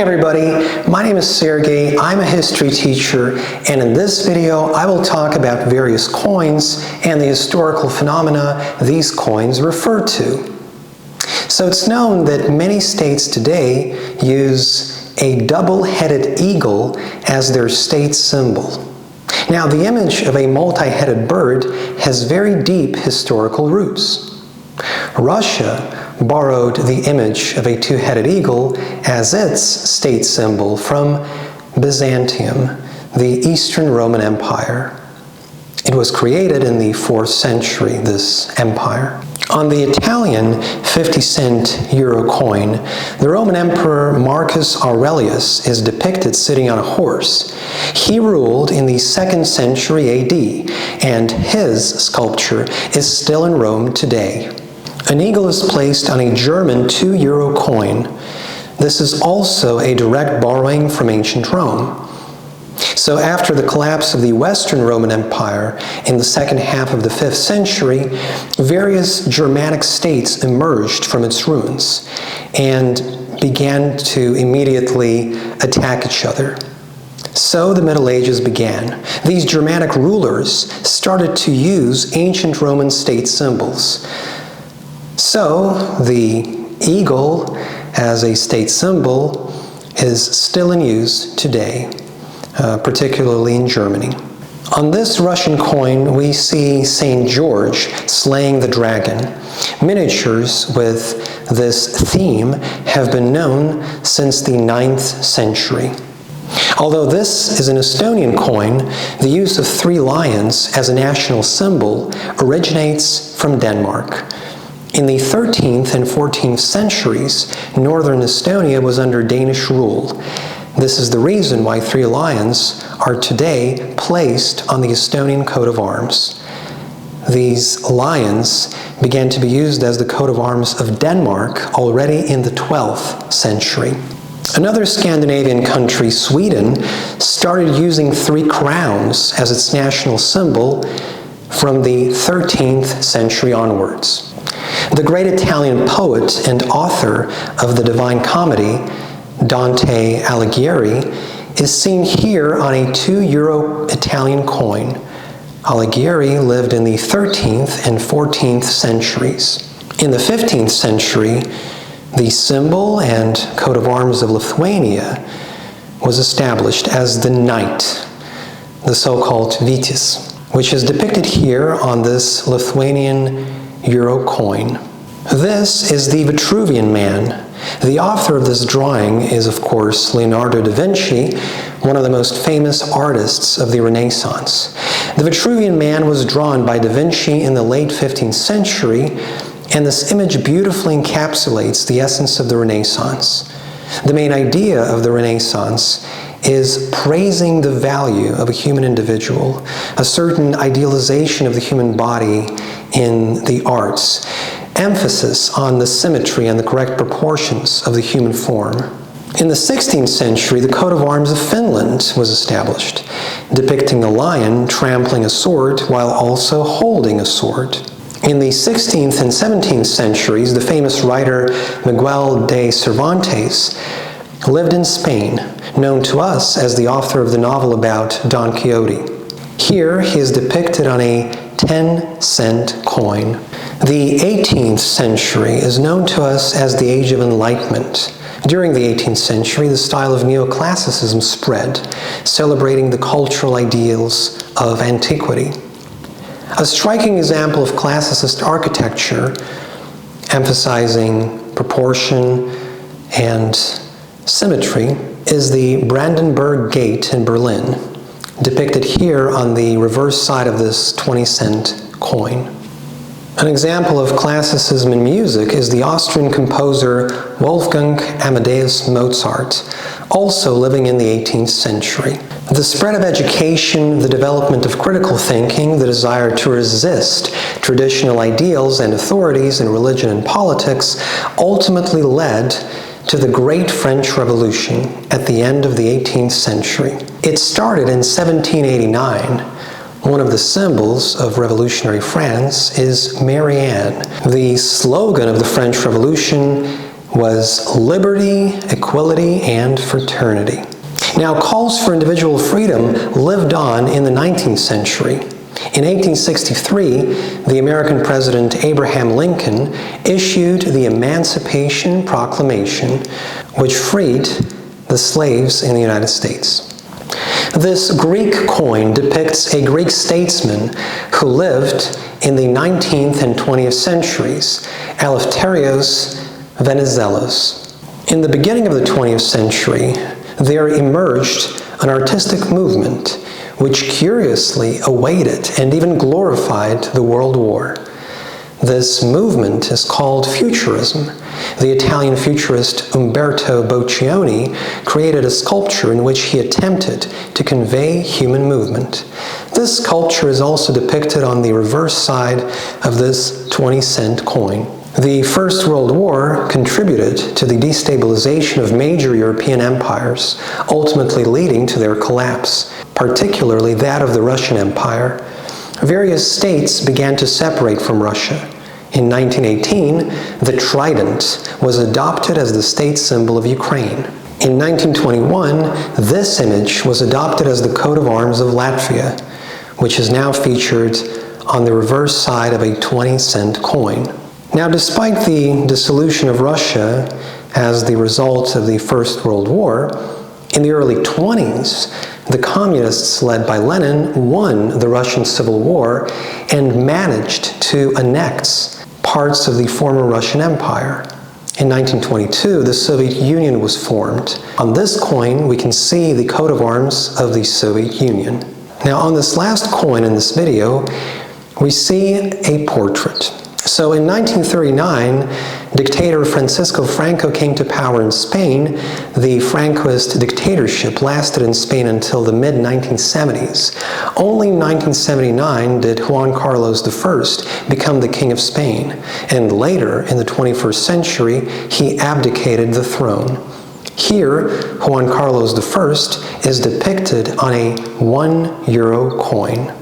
everybody, my name is Sergey, I'm a history teacher, and in this video I will talk about various coins and the historical phenomena these coins refer to. So it's known that many states today use a double-headed eagle as their state symbol. Now, the image of a multi-headed bird has very deep historical roots. Russia borrowed the image of a two-headed eagle as its state symbol from Byzantium, the Eastern Roman Empire. It was created in the 4th century, this empire. On the Italian 50-cent euro coin, the Roman Emperor Marcus Aurelius is depicted sitting on a horse. He ruled in the 2nd century AD, and his sculpture is still in Rome today. An eagle is placed on a German 2 euro coin. This is also a direct borrowing from ancient Rome. So after the collapse of the Western Roman Empire in the second half of the 5th century, various Germanic states emerged from its ruins and began to immediately attack each other. So the Middle Ages began. These Germanic rulers started to use ancient Roman state symbols. So the eagle as a state symbol is still in use today, particularly in Germany. On this Russian coin, we see St. George slaying the dragon. Miniatures with this theme have been known since the 9th century. Although this is an Estonian coin, the use of 3 lions as a national symbol originates from Denmark. In the 13th and 14th centuries, northern Estonia was under Danish rule. This is the reason why 3 lions are today placed on the Estonian coat of arms. These lions began to be used as the coat of arms of Denmark already in the 12th century. Another Scandinavian country, Sweden, started using 3 crowns as its national symbol from the 13th century onwards. The great Italian poet and author of the Divine Comedy, Dante Alighieri, is seen here on a 2 euro Italian coin. Alighieri lived in the 13th and 14th centuries. In the 15th century, the symbol and coat of arms of Lithuania was established as the knight, the so-called Vitys, which is depicted here on this Lithuanian euro coin. This is the Vitruvian Man. The author of this drawing is, of course, Leonardo da Vinci, one of the most famous artists of the Renaissance. The Vitruvian Man was drawn by da Vinci in the late 15th century, and this image beautifully encapsulates the essence of the Renaissance. The main idea of the Renaissance is praising the value of a human individual, a certain idealization of the human body in the arts, emphasis on the symmetry and the correct proportions of the human form. In the 16th century, the coat of arms of Finland was established, depicting a lion trampling a sword while also holding a sword. In the 16th and 17th centuries, the famous writer Miguel de Cervantes lived in Spain, known to us as the author of the novel about Don Quixote. Here he is depicted on a 10-cent coin. The 18th century is known to us as the Age of Enlightenment. During the 18th century, the style of neoclassicism spread, celebrating the cultural ideals of antiquity. A striking example of classicist architecture, emphasizing proportion and symmetry, is the Brandenburg Gate in Berlin, depicted here on the reverse side of this 20-cent coin. An example of classicism in music is the Austrian composer Wolfgang Amadeus Mozart, also living in the 18th century. The spread of education, the development of critical thinking, the desire to resist traditional ideals and authorities in religion and politics ultimately led to the Great French Revolution at the end of the 18th century. It started in 1789. One of the symbols of revolutionary France is Marianne. The slogan of the French Revolution was liberty, equality, and fraternity. Now, calls for individual freedom lived on in the 19th century. In 1863, the American President Abraham Lincoln issued the Emancipation Proclamation, which freed the slaves in the United States. This Greek coin depicts a Greek statesman who lived in the 19th and 20th centuries, Eleftherios Venizelos. In the beginning of the 20th century, there emerged an artistic movement which curiously awaited and even glorified the World War. This movement is called Futurism. The Italian futurist Umberto Boccioni created a sculpture in which he attempted to convey human movement. This sculpture is also depicted on the reverse side of this 20-cent coin. The First World War contributed to the destabilization of major European empires, ultimately leading to their collapse, particularly that of the Russian Empire. Various states began to separate from Russia. In 1918, the trident was adopted as the state symbol of Ukraine. In 1921, this image was adopted as the coat of arms of Latvia, which is now featured on the reverse side of a 20-cent coin. Now, despite the dissolution of Russia as the result of the First World War, in the early 20s, the communists led by Lenin won the Russian Civil War and managed to annex parts of the former Russian Empire. In 1922, the Soviet Union was formed. On this coin, we can see the coat of arms of the Soviet Union. Now, on this last coin in this video, we see a portrait. So in 1939, dictator Francisco Franco came to power in Spain. The Francoist dictatorship lasted in Spain until the mid-1970s. Only in 1979 did Juan Carlos I become the King of Spain, and later, in the 21st century, he abdicated the throne. Here, Juan Carlos I is depicted on a €1 coin.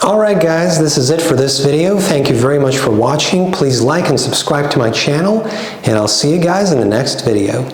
Alright guys, this is it for this video. Thank you very much for watching. Please like and subscribe to my channel, and I'll see you guys in the next video.